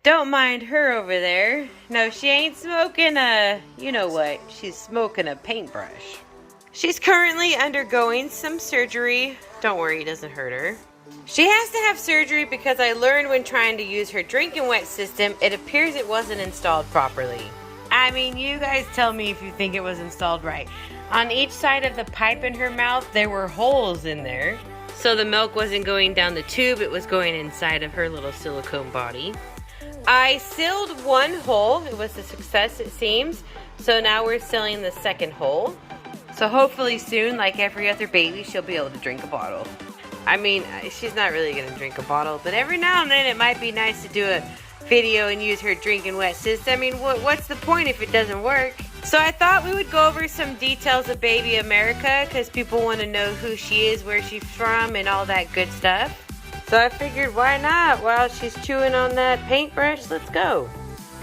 Don't mind her over there. No, she ain't smoking a, you know what, she's smoking a paintbrush. She's currently undergoing some surgery. Don't worry, it doesn't hurt her. She has to have surgery because I learned when trying to use her drinking wet system, it appears it wasn't installed properly. I mean, you guys tell me if you think it was installed right. On each side of the pipe in her mouth, there were holes in there. So the milk wasn't going down the tube, it was going inside of her little silicone body. I sealed one hole. It was a success, it seems. So now we're sealing the second hole. So hopefully soon, like every other baby, she'll be able to drink a bottle. I mean, she's not really going to drink a bottle, but every now and then it might be nice to do a video and use her drinking wet system. I mean, what's the point if it doesn't work? So I thought we would go over some details of Baby America because people want to know who she is, where she's from, and all that good stuff. So I figured, why not? While she's chewing on that paintbrush, let's go.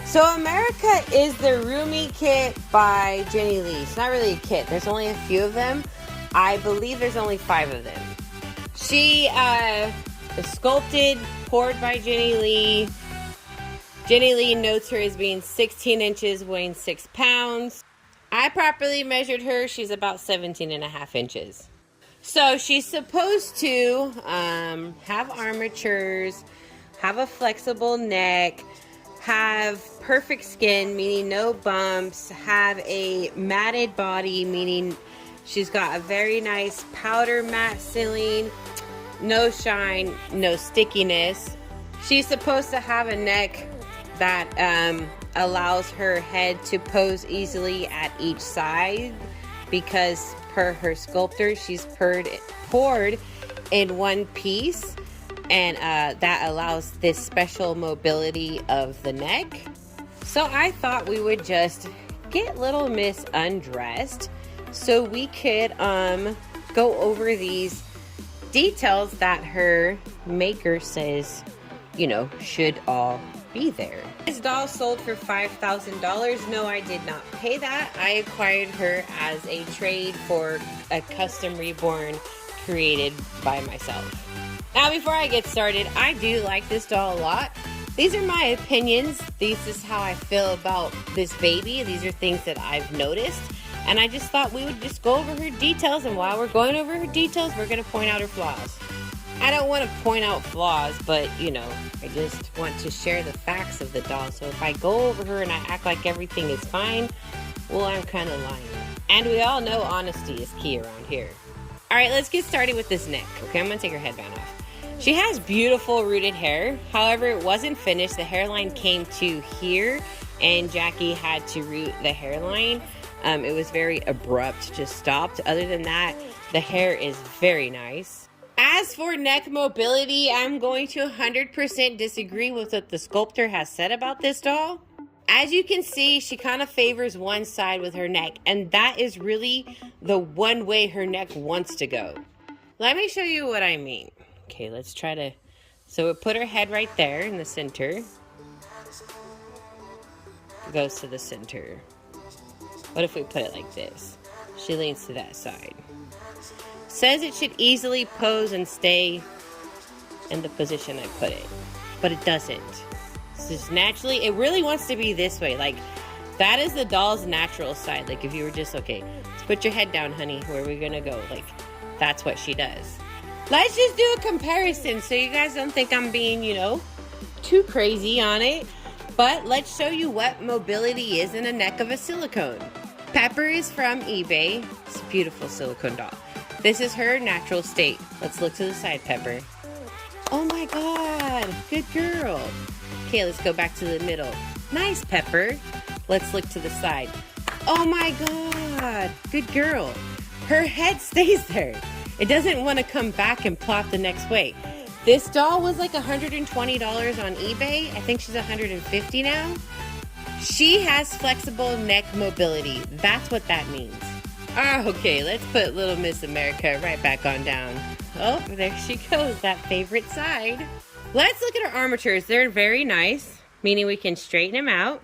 So America is the Rumi kit by Jenny Lee. It's not really a kit. There's only a few of them. I believe there's only 5 of them. She is sculpted, poured by Jenny Lee. Jenny Lee notes her as being 16 inches, weighing 6 pounds. I properly measured her. She's about 17.5 inches. So she's supposed to have armatures, have a flexible neck, have perfect skin, meaning no bumps, have a matted body, meaning she's got a very nice powder matte sealing, no shine, no stickiness. She's supposed to have a neck that allows her head to pose easily at each side because per her sculptor, she's poured in one piece, and that allows this special mobility of the neck. So I thought we would just get little Miss undressed so we could go over these details that her maker says, you know, should all be there. This doll sold for $5,000. No, I did not pay that. I acquired her as a trade for a custom reborn created by myself. Now, before I get started, I do like this doll a lot. These are my opinions. This is how I feel about this baby. These are things that I've noticed. And I just thought we would just go over her details. And while we're going over her details, we're going to point out her flaws. I don't want to point out flaws, but, you know, I just want to share the facts of the doll. So if I go over her and I act like everything is fine, well, I'm kind of lying. And we all know honesty is key around here. All right, let's get started with this neck. Okay, I'm going to take her headband off. She has beautiful rooted hair. However, it wasn't finished. The hairline came to here, and Jackie had to root the hairline. It was very abrupt, just stopped. Other than that, the hair is very nice. As for neck mobility, I'm going to 100% disagree with what the sculptor has said about this doll. As you can see, she kind of favors one side with her neck, and that is really the one way her neck wants to go. Let me show you what I mean. Okay, let's try to... So we put her head right there in the center. It goes to the center. What if we put it like this? She leans to that side. Says it should easily pose and stay in the position I put it, but it doesn't. It's just naturally, it really wants to be this way. Like, that is the doll's natural side. Like, if you were just, okay, let's put your head down, honey. Where are we gonna go? Like, that's what she does. Let's just do a comparison so you guys don't think I'm being, you know, too crazy on it. But let's show you what mobility is in a neck of a silicone. Pepper is from eBay. It's a beautiful silicone doll. This is her natural state. Let's look to the side, Pepper. Oh my God, good girl. Okay, let's go back to the middle. Nice, Pepper. Let's look to the side. Oh my God, good girl. Her head stays there. It doesn't want to come back and plop the next way. This doll was like $120 on eBay. I think she's $150 now. She has flexible neck mobility. That's what that means. Okay, let's put little Miss America right back on down. Oh, there she goes, that favorite side. Let's look at her armatures. They're very nice, meaning we can straighten them out,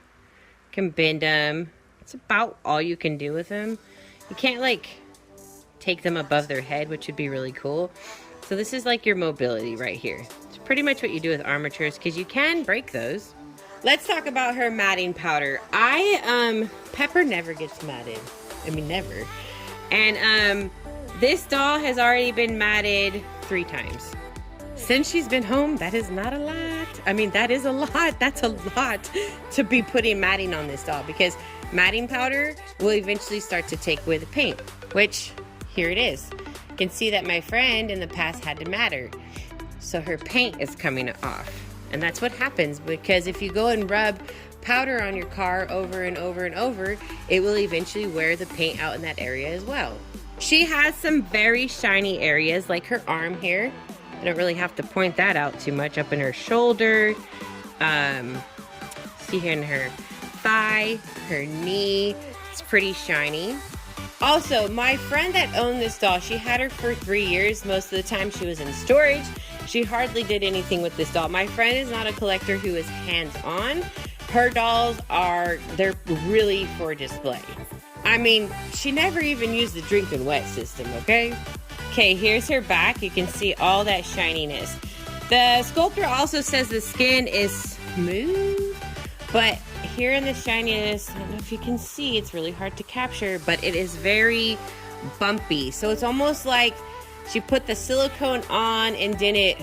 can bend them. It's about all you can do with them. You can't, like, take them above their head, which would be really cool. So this is like your mobility right here. It's pretty much what you do with armatures, because you can break those. Let's talk about her matting powder. Pepper never gets matted. I mean, never. And this doll has already been matted 3 times. Since she's been home, that is not a lot. I mean, that is a lot. That's a lot to be putting matting on this doll, because matting powder will eventually start to take away the paint, which here it is. You can see that my friend in the past had to mat her. So her paint is coming off. And that's what happens, because if you go and rub powder on your car over and over and over, it will eventually wear the paint out in that area as well. She has some very shiny areas, like her arm here. I don't really have to point that out too much. Up in her shoulder, see here in her thigh, her knee, it's pretty shiny. Also, my friend that owned this doll, she had her for 3 years. Most of the time she was in storage. She hardly did anything with this doll. My friend is not a collector who is hands-on. Her dolls they're really for display. I mean, she never even used the drinking wet system, okay? Okay, here's her back. You can see all that shininess. The sculptor also says the skin is smooth, but here in the shininess, I don't know if you can see, it's really hard to capture, but it is very bumpy. So it's almost like she put the silicone on and didn't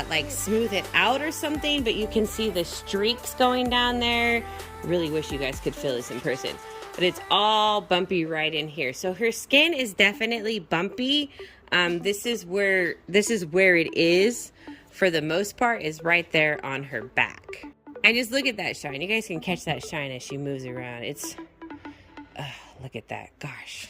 like smooth it out or something, but you can see the streaks going down there. Really wish you guys could feel this in person. But it's all bumpy right in here. So her skin is definitely bumpy. This is where it is for the most part, is right there on her back. And just look at that shine. You guys can catch that shine as she moves around. It's, look at that, gosh.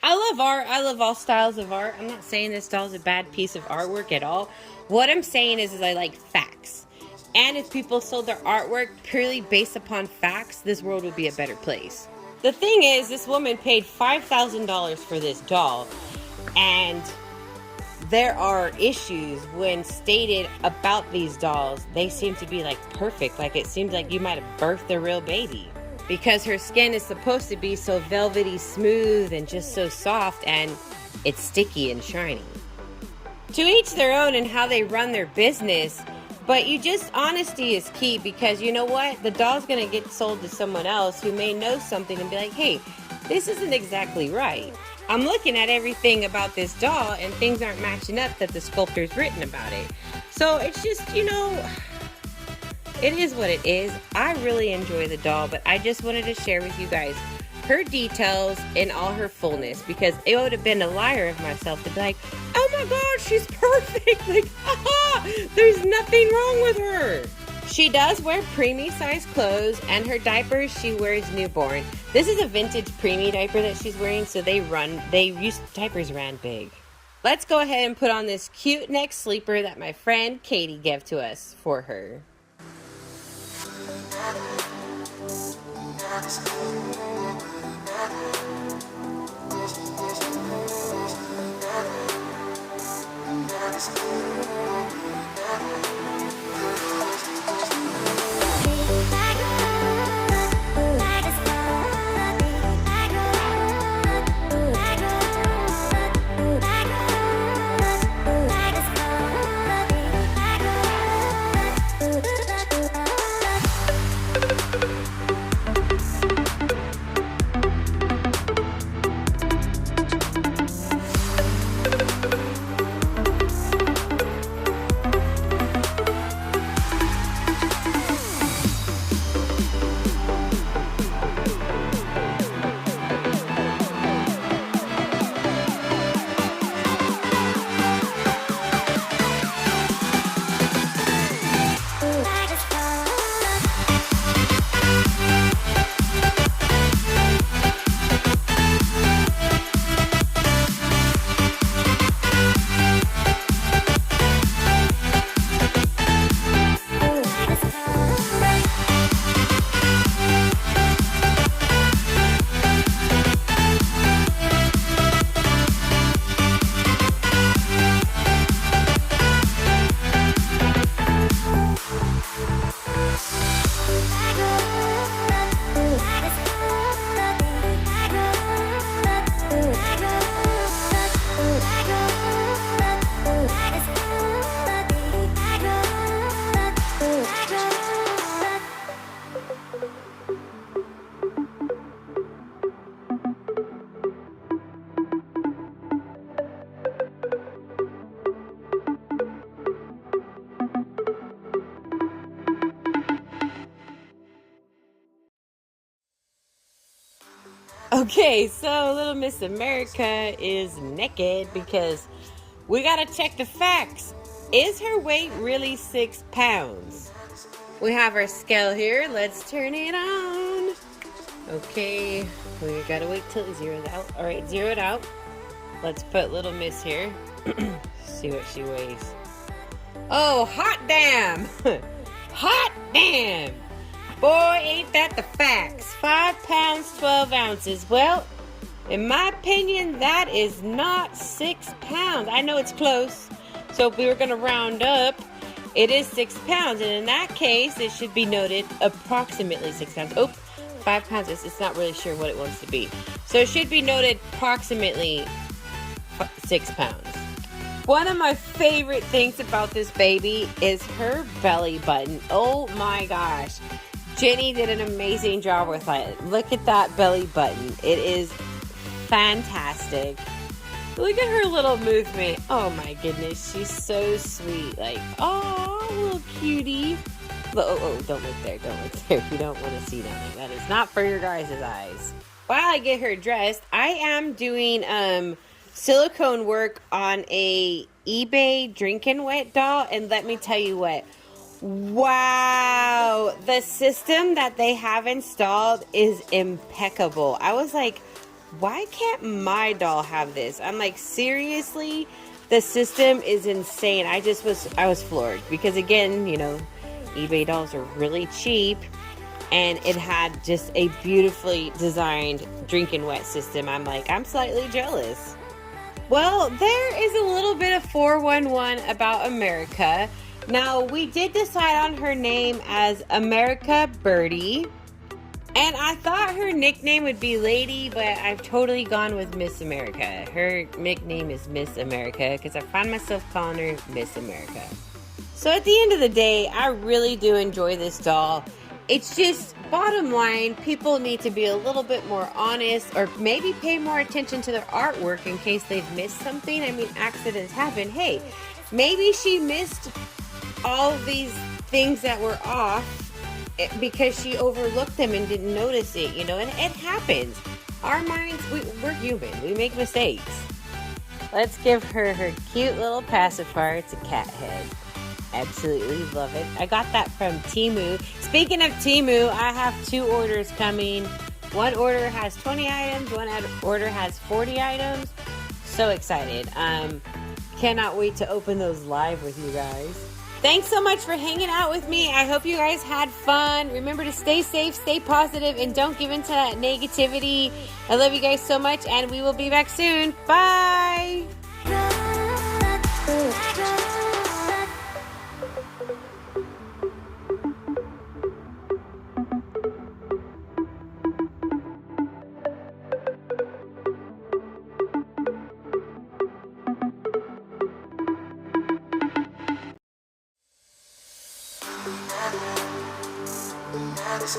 I love art. I love all styles of art. I'm not saying this doll's a bad piece of artwork at all. What I'm saying is I like facts. And if people sold their artwork purely based upon facts, this world would be a better place. The thing is, this woman paid $5,000 for this doll, and there are issues when stated about these dolls. They seem to be like perfect, like it seems like you might have birthed a real baby. Because her skin is supposed to be so velvety smooth and just so soft, and it's sticky and shiny. To each their own and how they run their business. But honesty is key, because you know what? The doll's gonna get sold to someone else who may know something and be like, hey, this isn't exactly right. I'm looking at everything about this doll and things aren't matching up that the sculptor's written about it. So it's just, it is what it is. I really enjoy the doll, but I just wanted to share with you guys her details in all her fullness, because it would have been a liar of myself to be like, oh my god, she's perfect, like, there's nothing wrong with her. She does wear preemie size clothes, and her diapers she wears newborn. This is a vintage preemie diaper that she's wearing, so diapers ran big. Let's go ahead and put on this cute neck sleeper that my friend Katie gave to us for her. Okay, so little Miss America is naked because we gotta check the facts. Is her weight really 6 pounds? We have our scale here. Let's turn it on. Okay, we gotta wait till it zeroes out. All right, zero it out. Let's put little Miss here. See what she weighs. Oh, hot damn! Hot damn! Boy, ain't that the facts. 5 pounds, 12 ounces. Well, in my opinion, that is not 6 pounds. I know it's close. So if we were going to round up, it is 6 pounds. And in that case, it should be noted approximately 6 pounds. Oh, 5 pounds. It's not really sure what it wants to be. So it should be noted approximately 6 pounds. One of my favorite things about this baby is her belly button. Oh my gosh. Jenny did an amazing job with it. Look at that belly button. It is fantastic. Look at her little movement. Oh my goodness. She's so sweet. Like, oh, little cutie. Oh, don't look there. Don't look there. You don't want to see nothing. That is not for your guys' eyes. While I get her dressed, I am doing silicone work on a eBay drinking wet doll, and let me tell you what, wow, the system that they have installed is impeccable. I was like, why can't my doll have this? I'm like, seriously, the system is insane. I was floored because, again, you know, eBay dolls are really cheap, and it had just a beautifully designed drinking wet system. I'm like, I'm slightly jealous. Well, there is a little bit of 411 about America. Now, we did decide on her name as America Birdie. And I thought her nickname would be Lady, but I've totally gone with Miss America. Her nickname is Miss America because I find myself calling her Miss America. So at the end of the day, I really do enjoy this doll. It's just, bottom line, people need to be a little bit more honest or maybe pay more attention to their artwork in case they've missed something. I mean, accidents happen. Hey, maybe she missed all of these things that were off because she overlooked them and didn't notice it, you know, and it happens. Our minds, we're human. We make mistakes. Let's give her her cute little pacifier. It's a cat head. Absolutely love it. I got that from Temu. Speaking of Temu, I have 2 orders coming. One order has 20 items. One order has 40 items. So excited. Cannot wait to open those live with you guys. Thanks so much for hanging out with me. I hope you guys had fun. Remember to stay safe, stay positive, and don't give in to that negativity. I love you guys so much, and we will be back soon. Bye! It's